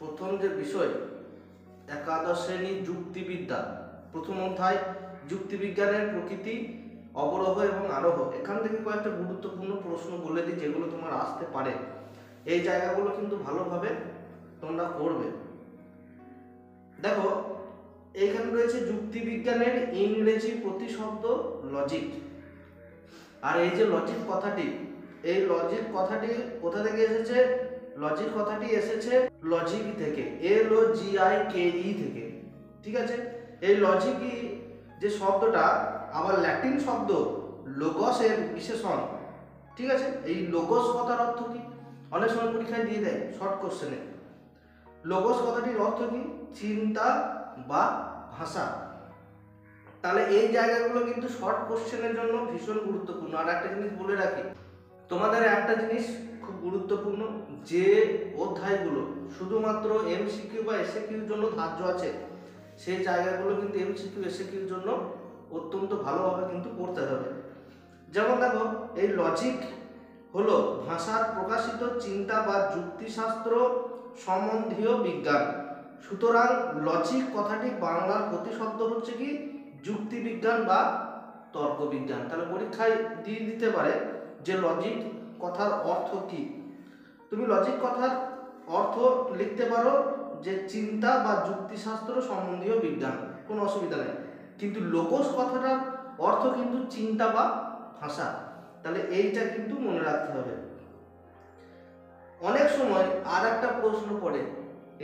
প্রথম যে বিষয় একাদশ শ্রেণী যুক্তিবিদ্যা, প্রথম অধ্যায় যুক্তিবিজ্ঞানের প্রকৃতি, অবরোহ এবং আরোহ। এখান থেকে কয়েকটা গুরুত্বপূর্ণ প্রশ্ন বলে দিই যেগুলো তোমার আসতে পারে। এই জায়গাগুলো কিন্তু ভালোভাবে তোমরা করবে। দেখো, এইখানে রয়েছে যুক্তিবিজ্ঞানের ইংরেজি প্রতিশব্দ লজিক। আর এই যে লজিক কথাটি, এই লজিক কথাটি কোথা থেকে এসেছে? লজিক কথাটি এসেছে লজিক থেকে, LOGIKE থেকে। ঠিক আছে, এই লজিকই যে শব্দটা আবার ল্যাটিন শব্দ লোগসের বিশেষণ। ঠিক আছে, এই লোগস কথার অর্থ কি? অনেক সময় পরীক্ষায় দিয়ে দেয় শর্ট কোশ্চেনে। লোগস কথাটির অর্থ কি? চিন্তা বা ভাষা। তাহলে এই জায়গাগুলো কিন্তু শর্ট কোশ্চেনের জন্য ভীষণ গুরুত্বপূর্ণ। আর একটা জিনিস বলে রাখি, তোমাদের একটা জিনিস খুব গুরুত্বপূর্ণ, যে অধ্যায়গুলো শুধুমাত্র MCQ বা SAQর জন্য ধার্য আছে, সেই জায়গাগুলো কিন্তু MCQ SAQর জন্য অত্যন্ত ভালোভাবে কিন্তু পড়তে হবে। যেমন দেখো, এই লজিক হলো ভাষার প্রকাশিত চিন্তা বা যুক্তিশাস্ত্র সম্বন্ধীয় বিজ্ঞান। সুতরাং লজিক কথাটি বাংলার প্রতিশব্দ হচ্ছে কি? যুক্তিবিজ্ঞান বা তর্কবিজ্ঞান। তাহলে পরীক্ষায় দিয়ে দিতে পারে যে লজিক কথার অর্থ কি। তুমি লজিক কথার অর্থ লিখতে পারো যে চিন্তা বা যুক্তিশাস্ত্র সম্বন্ধীয় বিজ্ঞান, কোনো অসুবিধা নেই। কিন্তু লোগস কথাটার অর্থ কিন্তু চিন্তা বা ভাষা। তাহলে এইটা কিন্তু মনে রাখতে হবে। অনেক সময় আর একটা প্রশ্ন পড়ে,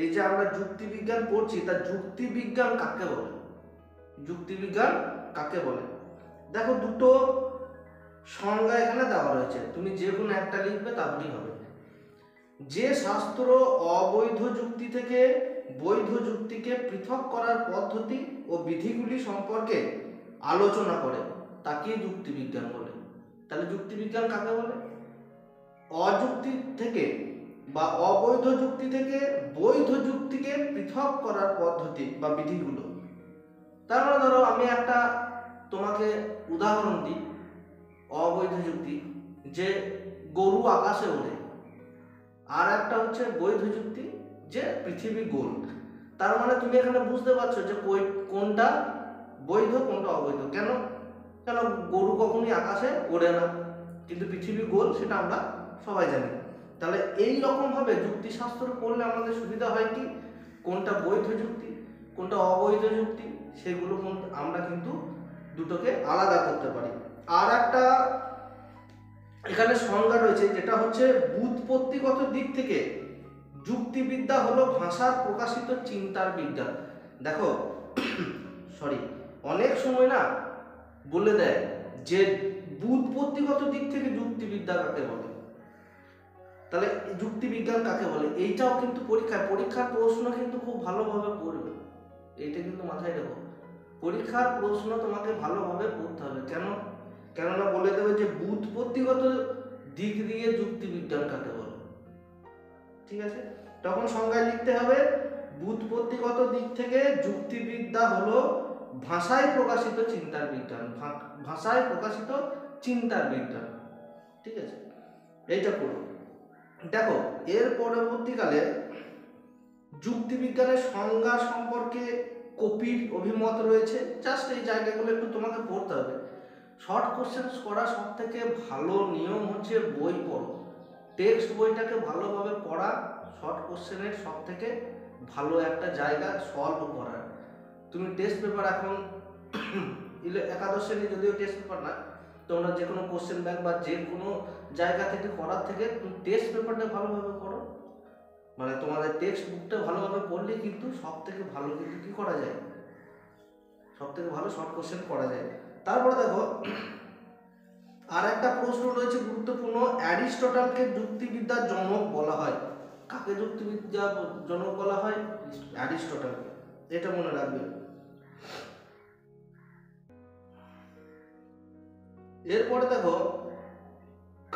এই যে আমরা যুক্তিবিজ্ঞান পড়ছি, তা যুক্তিবিজ্ঞান কাকে বলে? যুক্তিবিজ্ঞান কাকে বলে? দেখো, দুটো সংজ্ঞা এখানে দেওয়া রয়েছে, তুমি যে কোনো একটা লিখবে তাহলেই হবে। যে শাস্ত্র অবৈধ যুক্তি থেকে বৈধ যুক্তিকে পৃথক করার পদ্ধতি ও বিধিগুলি সম্পর্কে আলোচনা করে তাকে যুক্তিবিজ্ঞান বলে। তাহলে যুক্তিবিজ্ঞান কাকে বলে? অযুক্তি থেকে বা অবৈধ যুক্তি থেকে বৈধ যুক্তিকে পৃথক করার পদ্ধতি বা বিধিগুলো। তার মানে ধরো, আমি একটা তোমাকে উদাহরণ দিই অবৈধ যুক্তি, যে গরু আকাশে ওড়ে, আর একটা হচ্ছে বৈধ যুক্তি যে পৃথিবী গোল। তার মানে তুমি এখানে বুঝতে পারছো যে কোনটা বৈধ কোনটা অবৈধ। কেন? কেন গরু কখনোই আকাশে ওড়ে না, কিন্তু পৃথিবী গোল, সেটা আমরা সবাই জানি। তাহলে এই রকম ভাবে যুক্তিশাস্ত্র পড়লে আমাদের সুবিধা হয় কি, কোনটা বৈধ যুক্তি কোনটা অবৈধ যুক্তি সেগুলো আমরা কিন্তু দুটোকে আলাদা করতে পারি। আর একটা এখানে সংজ্ঞা রয়েছে, যেটা হচ্ছে ব্যুৎপত্তিগত দিক থেকে যুক্তিবিদ্যা হলো ভাষার প্রকাশিত চিন্তার বিজ্ঞান। দেখো, অনেক সময় না বলে দেয় যে ব্যুৎপত্তিগত দিক থেকে যুক্তিবিদ্যা কাকে বলে, তাহলে যুক্তিবিজ্ঞান কাকে বলে, এইটাও কিন্তু পরীক্ষার প্রশ্ন কিন্তু খুব ভালোভাবে পড়বে। এইটা কিন্তু মাথায় রাখো, পরীক্ষার প্রশ্ন তোমাকে ভালোভাবে পড়তে হবে। কেননা বলে দেবে যে ব্যুৎপত্তিগত দিক দিয়ে যুক্তিবিজ্ঞান কাকে বলে। ঠিক আছে, তখন সংজ্ঞায় লিখতে হবে ব্যুৎপত্তিগত দিক থেকে যুক্তিবিদ্যা হলো ভাষায় প্রকাশিত চিন্তার বিজ্ঞান। ভাষায় প্রকাশিত চিন্তার বিজ্ঞান। ঠিক আছে, এইটা পড়ো। দেখো, এর পরবর্তীকালে যুক্তিবিজ্ঞানের সংজ্ঞা সম্পর্কে কপির অভিমত রয়েছে। জাস্ট এই জায়গাগুলো একটু তোমাকে পড়তে হবে। শর্ট কোশ্চেন করা সব থেকে ভালো নিয়ম হচ্ছে বই পড়ো। টেক্সট বইটাকে ভালোভাবে পড়া শর্ট কোশ্চেনের সব থেকে ভালো একটা জায়গা সলভ করার। তুমি টেস্ট পেপার এখন একাদশ শ্রেণী যদিও টেস্ট পেপার না, তোমরা যে কোনো কোশ্চেন ব্যাংক বা যে কোনো জায়গা থেকে করার থেকে তুমি টেস্ট পেপারটা ভালোভাবে পড়ো। মানে তোমাদের টেক্সট বুকটা ভালোভাবে পড়লে কিন্তু সব থেকে ভালো কিন্তু কি করা যায়, সব থেকে ভালো শর্ট কোশ্চেন করা যায়। তারপরে দেখো, আর একটা প্রশ্ন রয়েছে গুরুত্বপূর্ণ, অ্যারিস্টটলকে যুক্তিবিদ্যার জনক বলা হয়। কাকে যুক্তিবিদ্যার জনক বলা হয়? অ্যারিস্টটলকে। এটা মনে রাখবে। এরপরে দেখো,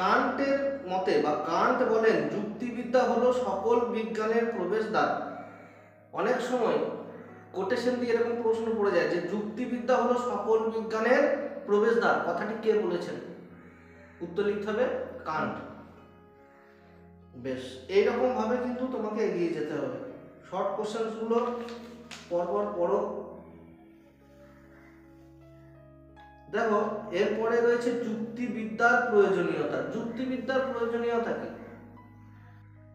কান্টের মতে বা কান্ট বলেন যুক্তিবিদ্যা হলো সকল বিজ্ঞানের প্রবেশদ্বার। অনেক সময় কোটেশন দিয়ে এরকম প্রশ্ন পড়ে যায় যে যুক্তিবিদ্যা হলো সকল বিজ্ঞানের প্রবেশদ্বার, কথাটি কে বলেছেন? উত্তর লিখতে হবে কান্ট। বেশ, এইরকম ভাবে কিন্তু তোমাকে এগিয়ে যেতে হবে। শর্ট কোশ্চেনগুলো পরপর পড়ো। দেখো এরপরে রয়েছে যুক্তিবিদ্যার প্রয়োজনীয়তা। যুক্তিবিদ্যার প্রয়োজনীয়তা কি?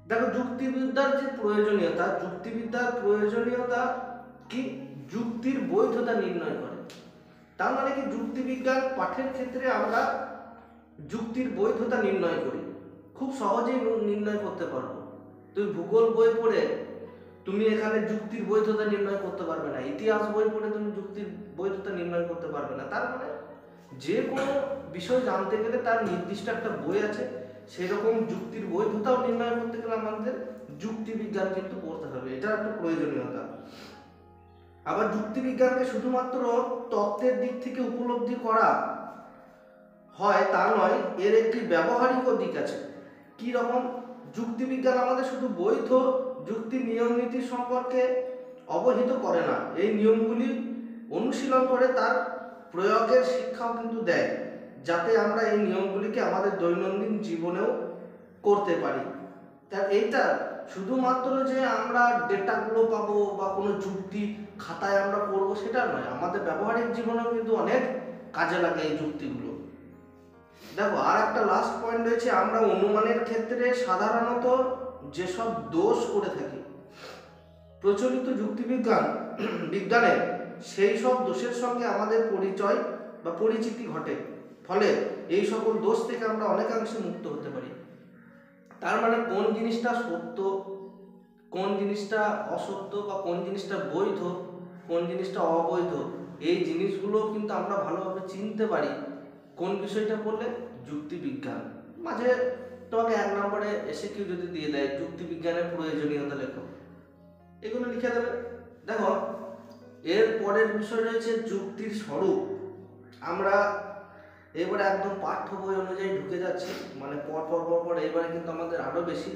দেখো যুক্তিবিদ্যার যে প্রয়োজনীয়তা, যুক্তিবিদ্যার প্রয়োজনীয়তা কি? যুক্তির বৈধতা নির্ণয় করে। তার মানে কি, যুক্তিবিজ্ঞান পাঠের ক্ষেত্রে আমরা যুক্তির বৈধতা নির্ণয় করি, খুব সহজেই নির্ণয় করতে পারবো। তুমি ভূগোল বই পড়ে তুমি এখানে যুক্তির বৈধতা নির্ণয় করতে পারবে না, ইতিহাস বই পড়ে তুমি যুক্তির বৈধতা নির্ণয় করতে পারবে না। তার মানে যে কোনো বিষয় জানতে গেলে তার নির্দিষ্ট একটা বই আছে, সেরকম যুক্তির বৈধতাও নির্ণয় করতে গেলে আমাদের যুক্তিবিজ্ঞান কিন্তু পড়তে হবে, এটা একটা প্রয়োজনীয়তা। আবার যুক্তিবিজ্ঞানকে শুধুমাত্র তত্ত্বের দিক থেকে উপলব্ধি করা হয় তা নয়, এর একটি ব্যবহারিক দিক আছে। কি রকম? যুক্তিবিজ্ঞান আমাদের শুধু বৈধ যুক্তির নিয়ম নীতি সম্পর্কে অবহিত করে না, এই নিয়মগুলি অনুশীলন করে তার প্রয়োগের শিক্ষাও কিন্তু দেয়, যাতে আমরা এই নিয়মগুলিকে আমাদের দৈনন্দিন জীবনেও করতে পারি। তার এইটা শুধুমাত্র যে আমরা ডেটাগুলো পাবো বা কোনো যুক্তি খাতায় আমরা পড়বো সেটা নয়, আমাদের ব্যবহারিক জীবনেও কিন্তু অনেক কাজে লাগে এই যুক্তিগুলো। দেখো আর একটা লাস্ট পয়েন্ট রয়েছে, আমরা অনুমানের ক্ষেত্রে সাধারণত যেসব দোষ করে থাকি, প্রচলিত বিজ্ঞানের সেই সব দোষের সঙ্গে আমাদের পরিচয় বা পরিচিতি ঘটে, ফলে এই সকল দোষ থেকে আমরা অনেকাংশে মুক্ত হতে পারি। তার মানে কোন জিনিসটা সত্য, কোন জিনিসটা অসত্য, বা কোন জিনিসটা বৈধ, কোন জিনিসটা অবৈধ, এই জিনিসগুলো কিন্তু আমরা ভালোভাবে চিনতে পারি কোন বিষয়টা পড়লে? যুক্তিবিজ্ঞান। মাঝে তোমাকে 1 নম্বরে এসে কেউ যদি দিয়ে দেয় যুক্তিবিজ্ঞানের প্রয়োজনীয়তা লেখো, এগুলো লিখে দেবে। দেখো এর পরের বিষয় রয়েছে যুক্তির স্বরূপ। আমরা এবারে একদম পাঠ্য বই অনুযায়ী ঢুকে যাচ্ছি, মানে পর এবারে কিন্তু আমাদের আরো বেশি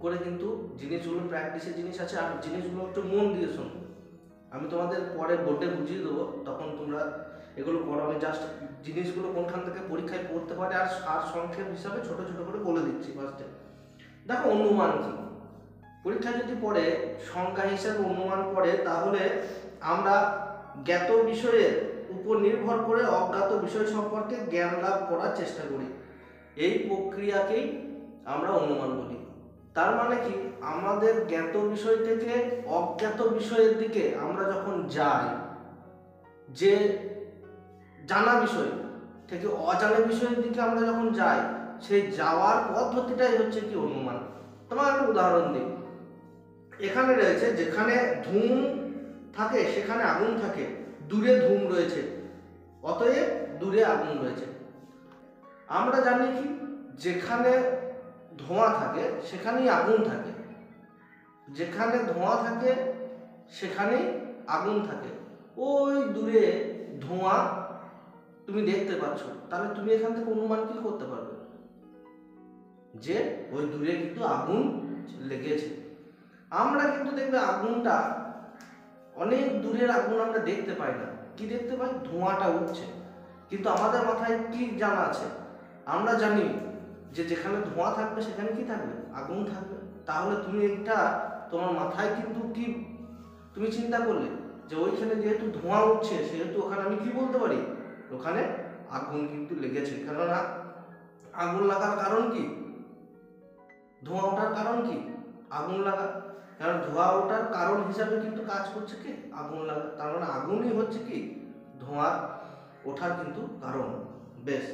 করে কিন্তু জিনিসগুলো প্র্যাকটিসের জিনিস আছে, আর জিনিসগুলো একটু মন দিয়ে শোনো। আমি তোমাদের পরে বোর্ডে বুঝিয়ে দেবো, তখন তোমরা এগুলো করো। আমি জাস্ট জিনিসগুলো কোনখান থেকে পরীক্ষায় পড়তে পারে আর সার সংক্ষেপ হিসাবে ছোট ছোট করে বলে দিচ্ছি ফার্স্টে। দেখো অনুমান কি? পরীক্ষায় যদি পড়ে সংজ্ঞা হিসাবে অনুমান পড়ে, তাহলে আমরা জ্ঞাত বিষয়ের উপর নির্ভর করে অজ্ঞাত বিষয় সম্পর্কে জ্ঞান লাভ করার চেষ্টা করি, এই প্রক্রিয়াকেই আমরা অনুমান বলি। তার মানে কি, আমাদের জ্ঞাত বিষয় থেকে অজ্ঞাত বিষয়ের দিকে আমরা যখন যাই, যে জানা বিষয় থেকে অজানা বিষয়ের দিকে আমরা যখন যাই, সেই যাওয়ার পদ্ধতিটাই হচ্ছে কি অনুমান। তোমার একটা উদাহরণ দিই। এখানে রয়েছে, যেখানে ধূম থাকে সেখানে আগুন থাকে, দূরে ধূম রয়েছে, অতএব দূরে আগুন রয়েছে। আমরা জানি কি, যেখানে ধোঁয়া থাকে সেখানেই আগুন থাকে, যেখানে ধোঁয়া থাকে সেখানেই আগুন থাকে। ওই দূরে ধোঁয়া তুমি দেখতে পাচ্ছ, তাহলে তুমি এখান থেকে অনুমান কি করতে পারবে? যে ওই দূরে কিন্তু আগুন লেগেছে। আমরা কিন্তু দেখবে আগুনটা অনেক দূরের আগুন আমরা দেখতে পাই না, কি দেখতে পাই? ধোঁয়াটা উঠছে। কিন্তু আমাদের মাথায় কি জানা আছে? আমরা জানি যে যেখানে ধোঁয়া থাকবে সেখানে কি থাকবে? আগুন থাকবে। তাহলে তুমি এটা তোমার মাথায় কিন্তু কি তুমি চিন্তা করলে যে ওইখানে যেহেতু ধোঁয়া উঠছে, সেহেতু ওখানে আমি কি বলতে পারি? ওখানে আগুন কিন্তু লেগেছে। কেননা আগুন লাগার কারণ কি? ধোঁয়া ওঠার কারণ কি? আগুন লাগা। কারণ ধোঁয়া ওঠার কারণ হিসাবে কিন্তু কাজ করছে কি? আগুন লাগা। তার মানে আগুনই হচ্ছে কি ধোঁয়া ওঠার কিন্তু কারণ। বেশ,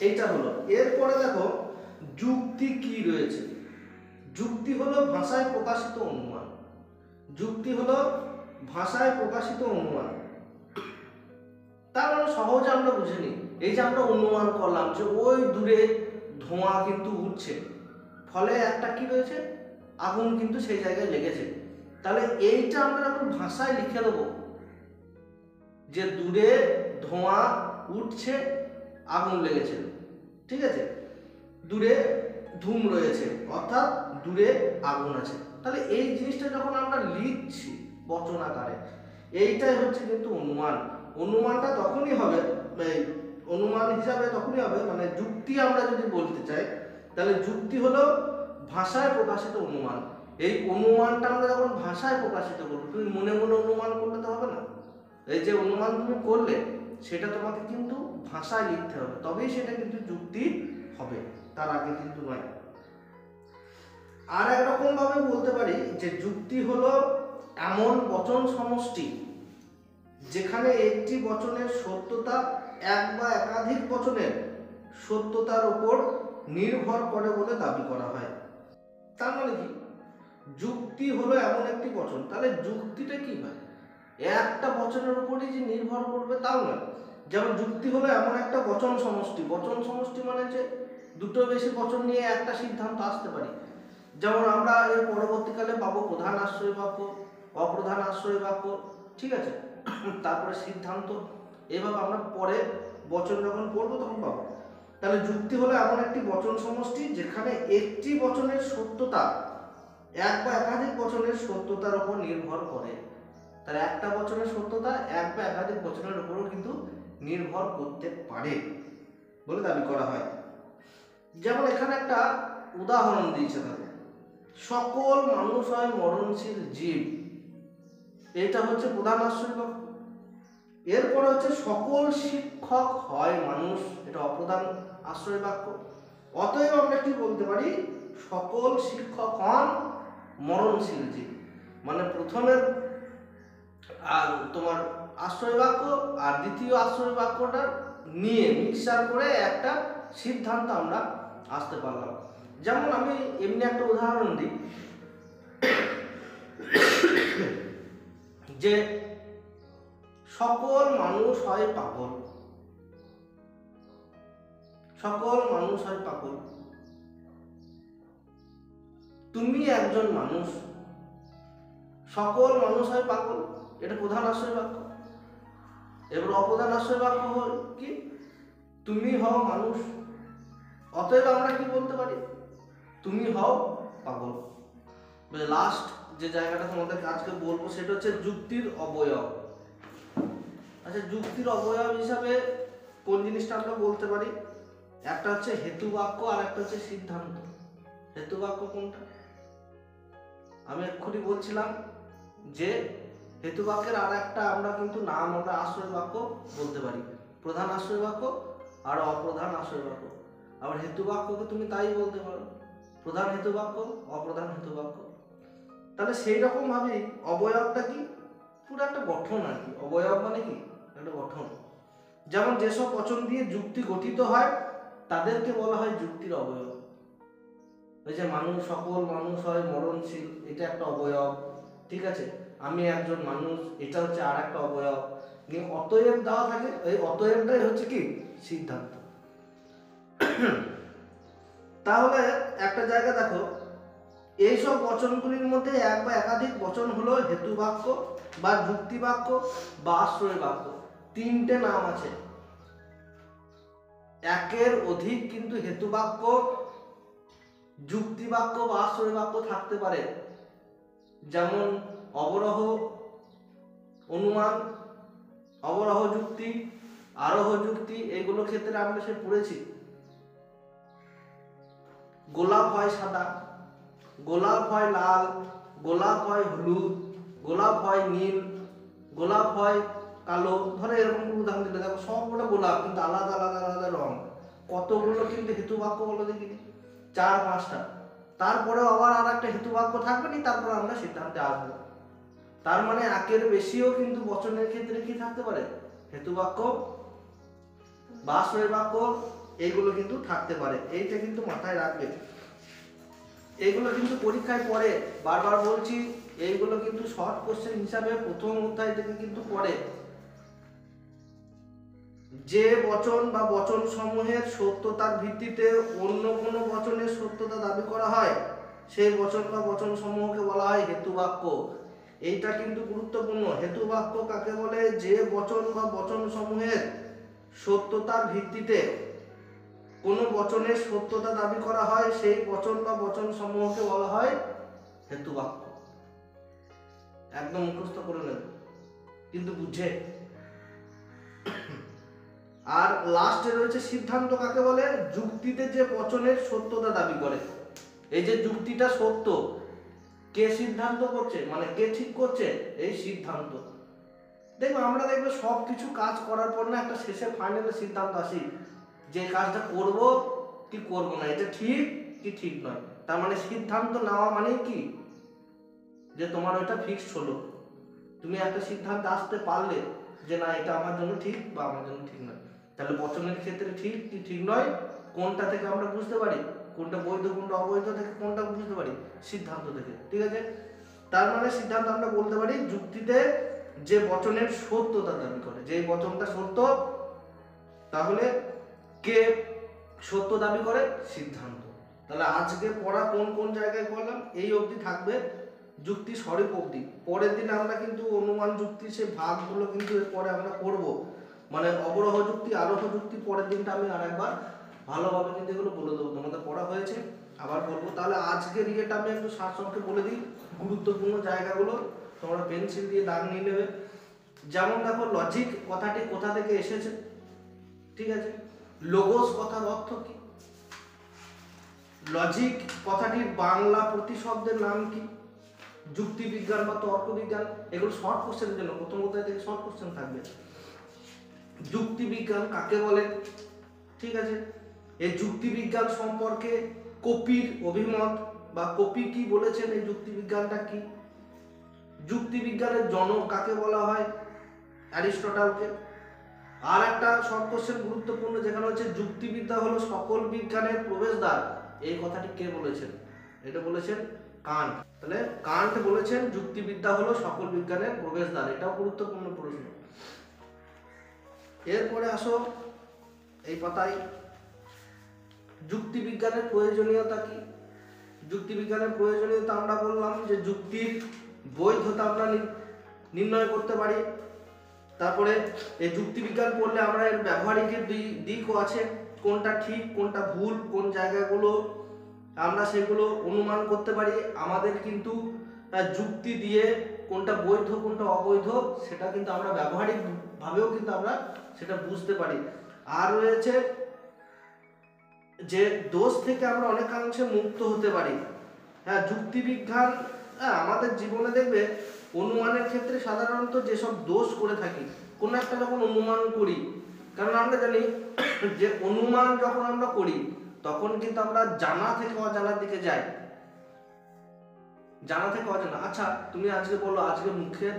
এইটা হলো। এরপরে দেখো যুক্তি কি রয়েছে। যুক্তি হলো ভাষায় প্রকাশিত অনুমান। যুক্তি হলো ভাষায় প্রকাশিত অনুমান। তার মানে সহজে আমরা বুঝে নিই, এই যে আমরা অনুমান করলাম যে ওই দূরে ধোঁয়া কিন্তু উঠছে, ফলে একটা কি রয়েছে? আগুন কিন্তু সেই জায়গায় লেগেছে। তাহলে এইটা আমরা এখন ভাষায় লিখে দেবো যে দূরে ধোঁয়া উঠছে, আগুন লেগেছে। ঠিক আছে, দূরে ধূম রয়েছে, অর্থাৎ দূরে আগুন আছে। তাহলে এই জিনিসটা যখন আমরা লিখছি বচন আকারে, এইটাই হচ্ছে কিন্তু অনুমান। অনুমানটা তখনই হবে, অনুমান হিসাবে তখনই হবে, মানে যুক্তি আমরা যদি বলতে চাই, তাহলে যুক্তি হলো ভাষায় প্রকাশিত অনুমান। এই অনুমানটা আমরা যখন ভাষায় প্রকাশিত করবো, তুমি মনে মনে অনুমান করলে তো হবে না। এই যে অনুমান তুমি করলে সেটা তোমাকে কিন্তু ভাষায় লিখতে হবে, তবেই সেটা কিন্তু যুক্তি হবে, তার আগে কিন্তু নয়। আর একরকম ভাবে বলতে পারি যে যুক্তি হলো এমন বচন সমষ্টি যেখানে একটি বচনের সত্যতা এক বা একাধিক বচনের সত্যতার উপর নির্ভর করে বলে দাবি করা হয়। তার মানে কি, যুক্তি হলো এমন একটি বচন, তাহলে যুক্তিটা কি হয়, একটা বচনের উপরই যে নির্ভর করবে তাও নয়। যেমন যুক্তি হলো এমন একটা বচন সমষ্টি, বচন সমষ্টি মানে যে দুটো বেশি বচন নিয়ে একটা সিদ্ধান্ত আসতে পারি। যেমন আমরা এর পরবর্তীকালে পাবো প্রধান আশ্রয় বাক্য, অপ্রধান আশ্রয় বাক্য, ঠিক আছে, তারপরে সিদ্ধান্ত, এভাবে আমরা পরে বচন যখন পড়বো তখন পাবো। তাহলে যুক্তি হলো এমন একটি বচন সমষ্টি যেখানে একটি বচনের সত্যতা এক বা একাধিক বচনের সত্যতার উপর নির্ভর করে। তাহলে একটা বচনের সত্যতা এক বা একাধিক বচনের উপরও কিন্তু নির্ভর করতে পারে বলে দাবি করা হয়। যেমন এখানে একটা উদাহরণ দিয়েছে, তাদের সকল মানুষ হয় মরণশীল জীব, এটা হচ্ছে প্রধান আশ্রয় বাক্য। এরপরে হচ্ছে সকল শিক্ষক হয় মানুষ, এটা অপ্রধান আশ্রয় বাক্য। অতএব আমরা কি বলতে পারি, সকল শিক্ষক হন মরণশীল জীব। মানে প্রথমের তোমার আশ্রয় বাক্য আর দ্বিতীয় আশ্রয় বাক্যটা নিয়ে মিক্সার করে একটা সিদ্ধান্ত আমরা আসতে পারলাম। যেমন আমি এমনি একটা উদাহরণ দিই, যে সকল মানুষ হয় পাগল, সকল মানুষ হয় পাগল, তুমি একজন মানুষ, সকল মানুষ হয় পাগল, এটা প্রধান আশ্রয় বাক্য। এবার অপ্রধান আশ্রয় বাক্য হয় কি, তুমি হও মানুষ, অতএব আমরা কি বলতে পারি, তুমি হও পাগল। লাস্ট যে জায়গাটা তোমাদের আজকে বলবো সেটা হচ্ছে যুক্তির অবয়ব। আচ্ছা, যুক্তির অবয়ব হিসাবে কোন জিনিসটা আমরা বলতে পারি, একটা হচ্ছে হেতু বাক্য আর একটা হচ্ছে সিদ্ধান্ত। হেতু বাক্য কোনটা, আমি এক্ষুনি বলছিলাম যে হেতু বাক্যের আর একটা আমরা কিন্তু নাম আমরা আশ্রয় বাক্য বলতে পারি, প্রধান আশ্রয় বাক্য আর অপ্রধান আশ্রয় বাক্য। আবার হেতু বাক্যকে তুমি তাই বলতে পারো, প্রধান হেতু বাক্য, অপ্রধান হেতু বাক্য। তাহলে সেই রকম ভাবে অবয়বটা কি, পুরো একটা গঠন আর কি। অবয়ব মানে কি, একটা গঠন। যেমন যেসব বচন দিয়ে যুক্তি গঠিত হয় তাদেরকে বলা হয় যুক্তির অবয়ব। ওই যে মানুষ, সকল মানুষ হয় মরণশীল, এটা একটা অবয়ব, ঠিক আছে, আমি একজন মানুষ, এটা হচ্ছে আর একটা অবয়ব। অতএব দেওয়া থাকে, এই অতএবটাই হচ্ছে কি সিদ্ধান্ত। তাহলে একটা জায়গা দেখো, এইসব বচনগুলির মধ্যে এক বা একাধিক বচন হলো হেতু বাক্য বা যুক্তি বাক্য বা আশ্রয় বাক্য। তিনটে নাম আছে, একের অধিক কিন্তু হেতু বাক্য, যুক্তি বাক্য বা আশ্রয় বাক্য থাকতে পারে। যেমন অবরোহ অনুমান, অবরোহ যুক্তি, আরোহ যুক্তি, এইগুলো ক্ষেত্রে আমরা সে পড়েছি। গোলাপ হয় সাদা, গোলাপ হয় লাল, গোলাপ হয় হলুদ, গোলাপ হয় নীল, গোলাপ হয় কালো, ধরো এরকম উদাহরণ দিলে দেখো সবগুলো গোলাপ কিন্তু আলাদা আলাদা আলাদা রং, কতগুলো কিন্তু হেতু বাক্য বলো দেখিনি, 4-5টা। তারপরেও আবার আর একটা হেতু বাক্য থাকবে নি, তারপরে আমরা সিদ্ধান্তে আসবো। তার মানে একের বেশিও কিন্তু বচনের ক্ষেত্রে কি থাকতে পারে, হেতু বাক্য বা আশ্রয় বাক্য, এইগুলো কিন্তু থাকতে পারে। এইটা কিন্তু মাথায় রাখবে, এইগুলো কিন্তু পরীক্ষায় পড়ে, বারবার বলছি, এইগুলো কিন্তু শর্ট কোশ্চেন হিসাবে প্রথম অধ্যায় থেকে কিন্তু পড়ে। যে বচন বা বচন সমূহের সত্যতার ভিত্তিতে অন্য কোনো বচনের সত্যতা দাবি করা হয় সেই বচন বা বচন সমূহকে বলা হয় হেতু বাক্য। এইটা কিন্তু গুরুত্বপূর্ণ। হেতু বাক্য কাকে বলে, যে বচন বা বচন সমূহের সত্যতার ভিত্তিতে কোনো বচনের সত্যতা দাবি করা হয় সেই বচন বা বচন সমূহকে বলা হয় হেতু বাক্য। একদম মুখস্থ করে নেবে কিন্তু বুঝে। আর লাস্টে রয়েছে সিদ্ধান্ত, কাকে বলে, যুক্তিতে যে বচনের সত্যতা দাবি করে। এই যে যুক্তিটা সত্য, কে সিদ্ধান্ত করছে, মানে কে ঠিক করছে, এই সিদ্ধান্ত। দেখবে আমরা দেখবে সব কিছু কাজ করার পর না একটা শেষে ফাইনালে সিদ্ধান্ত আসি যে কাজটা করব কি করব না, এটা ঠিক কি ঠিক নয়। তার মানে সিদ্ধান্ত নেওয়া মানে কি, যে তোমার ওইটা ফিক্সড হলো, তুমি একটা সিদ্ধান্তে আসতে পারলে যে না এটা আমার জন্য ঠিক বা আমার জন্য ঠিক নয়। তাহলে বচনের ক্ষেত্রে ঠিক কি ঠিক নয় কোনটা থেকে আমরা বুঝতে পারি, কোনটা বৈধ কোনটা অবৈধ থেকে কোনটা বুঝতে পারি, সিদ্ধান্ত থেকে। ঠিক আছে, তার মানে সিদ্ধান্ত আমরা বলতে পারি যুক্তিতে যে বচনের সত্যতা দাবি করে, যে বচনটা সত্য, তাহলে কে সত্য দাবি করে, সিদ্ধান্ত। তাহলে আজকে পড়া কোন কোন জায়গায় করলাম, এই অবধি থাকবে যুক্তি স্বরূপ অবধি। পরের দিন আমরা কিন্তু অনুমান যুক্তি সে ভাগগুলো কিন্তু এরপরে আমরা করব, মানে অবরোহ যুক্তি আরোহ যুক্তি পরের দিনটা আমি আরেকবার ভালোভাবে কিন্তু এগুলো বলে দেবো, তোমাদের পড়া হয়েছে আবার বলবো। তাহলে আজকের ইয়েটা আমি একটু সারসংক্ষেপে বলে দিই, গুরুত্বপূর্ণ জায়গাগুলো তোমরা পেন্সিল দিয়ে দাগ নিয়ে নেবে। যেমন দেখো লজিক কথাটি কোথা থেকে এসেছে, ঠিক আছে, লোগোস কথার অর্থ কি, লজিক কথাটির বাংলা প্রতিশব্দের নাম কি, যুক্তিবিজ্ঞান বা তর্ক বিজ্ঞান, এগুলো শর্ট কোশ্চেনের জন্য, প্রথম অধ্যায় থেকে শর্ট কোশ্চেন থাকবে। যুক্তিবিজ্ঞান কাকে বলে, ঠিক আছে, এই যুক্তিবিজ্ঞান সম্পর্কে কপির অভিমত বা কপি কি বলেছেন, এই যুক্তিবিজ্ঞানটা কি, যুক্তিবিজ্ঞানের জনক কাকে বলা হয়, অ্যারিস্টটলকে। আর একটা শর্ট কোশ্চেন গুরুত্বপূর্ণ যেখানে হচ্ছে যুক্তিবিদ্যা হলো সকল বিজ্ঞানের প্রবেশদ্বার, এই কথাটি কে বলেছেন, এটা বলেছেন কান্ট। তাহলে কান্ট বলেছেন যুক্তিবিদ্যা হলো সকল বিজ্ঞানের প্রবেশদ্বার, এটাও গুরুত্বপূর্ণ প্রশ্ন। এরপরে আসো এই পাতায় যুক্তিবিজ্ঞানের প্রয়োজনীয়তা কি। যুক্তিবিজ্ঞানের প্রয়োজনীয়তা আমরা বললাম যে যুক্তির বৈধতা আমরা নির্ণয় করতে পারি। তারপরে এই যুক্তিবিজ্ঞান পড়লে আমরা এর ব্যবহারিকের দিকও আছে, কোনটা ঠিক কোনটা ভুল, কোন জায়গাগুলো আমরা সেগুলো অনুমান করতে পারি। আমাদের কিন্তু যুক্তি দিয়ে কোনটা বৈধ কোনটা অবৈধ সেটা কিন্তু আমরা ব্যবহারিক ভাবেও কিন্তু আমরা সেটা বুঝতে পারি। আর রয়েছে যে দোষ থেকে আমরা অনেকাংশে মুক্ত হতে পারি। হ্যাঁ, যুক্তিবিজ্ঞান আমাদের জীবনে দেখবে অনুমানের ক্ষেত্রে সাধারণত যেসব দোষ করে থাকি, কোনো একটা যখন অনুমান করি, কারণ আমরা জানি যে অনুমান যখন আমরা করি তখন কিন্তু আমরা জানা থেকে অজানার দিকে যাই, জানা থেকে অজানা। আচ্ছা তুমি আজকে বলো আজকে মুখের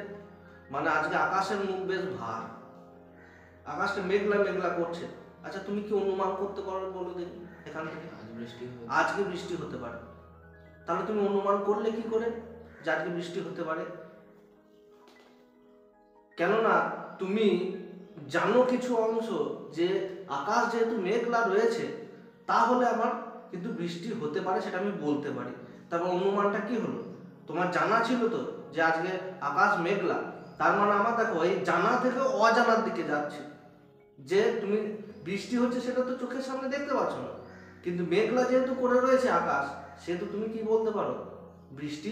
মানে আজকে আকাশের মুখ বেশ ভার, আকাশটা মেঘলা মেঘলা করছে, আচ্ছা তুমি কি অনুমান করতে পারো বলো দেখি এখান থেকে আজকে বৃষ্টি হতে পারে, তাহলে তুমি অনুমান করলে কি করে যে আজকে বৃষ্টি হতে পারে, কেননা তুমি জানো কিছু অংশ যে আকাশ যেহেতু মেঘলা রয়েছে তাহলে আমার কিন্তু বৃষ্টি হতে পারে, সেটা আমি বলতে পারি। তারপর অনুমানটা কি হলো, তোমার জানা ছিল তো যে আজকে আকাশ মেঘলা, তার মানে আমার দেখো এই জানা থেকে অজানার দিকে যাচ্ছে, যে তুমি বৃষ্টি হচ্ছে সেটা তো চোখের সামনে দেখতে পাচ্ছ না, কিন্তু মেঘলা যেহেতু করে রয়েছে আকাশ, সেহেতু তুমি কি বলতে পারো বৃষ্টি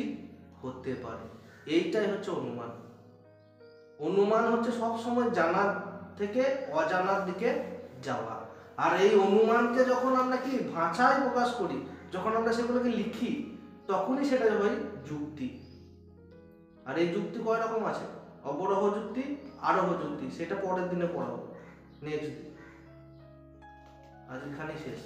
হতে পারে। এইটাই হচ্ছে অনুমান। অনুমান হচ্ছে সব সময় জানার থেকে অজানার দিকে যাওয়া। আর এই অনুমানকে যখন আমরা কি ভাষায় প্রকাশ করি, যখন আমরা সেগুলোকে লিখি, তখনই সেটা হয় যুক্তি। আর এই যুক্তি কয় রকম আছে, অবরোহ যুক্তি আরোহ যুক্তি, সেটা পরের দিনে পড়াবো নেক্সট দিন। আজ এখানেই শেষ।